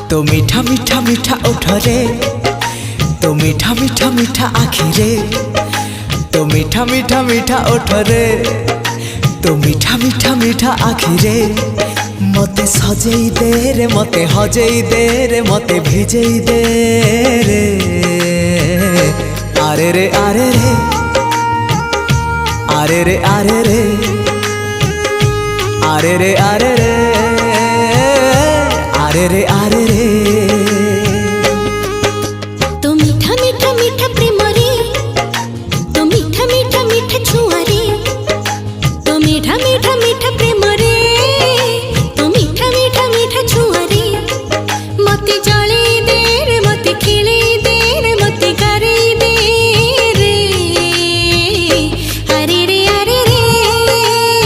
तो मीठा मीठा मीठा ओठरे, तो मीठा मीठा मीठा आखिरे, तो मीठा मीठा मीठा ओठरे, तो मीठा मीठा मीठा आखिरे। मते सजेई दे रे, मते हजेई दे रे, मते भिजेई दे रे। आरे रे आरे रे, आरे रे आरे रे, आरे रे आरे रे, आरे रे आरे रे। तो मीठा मीठा मीठा प्रेम रे, तो मीठा मीठा मीठा छुआ रे, तो मीठा मीठा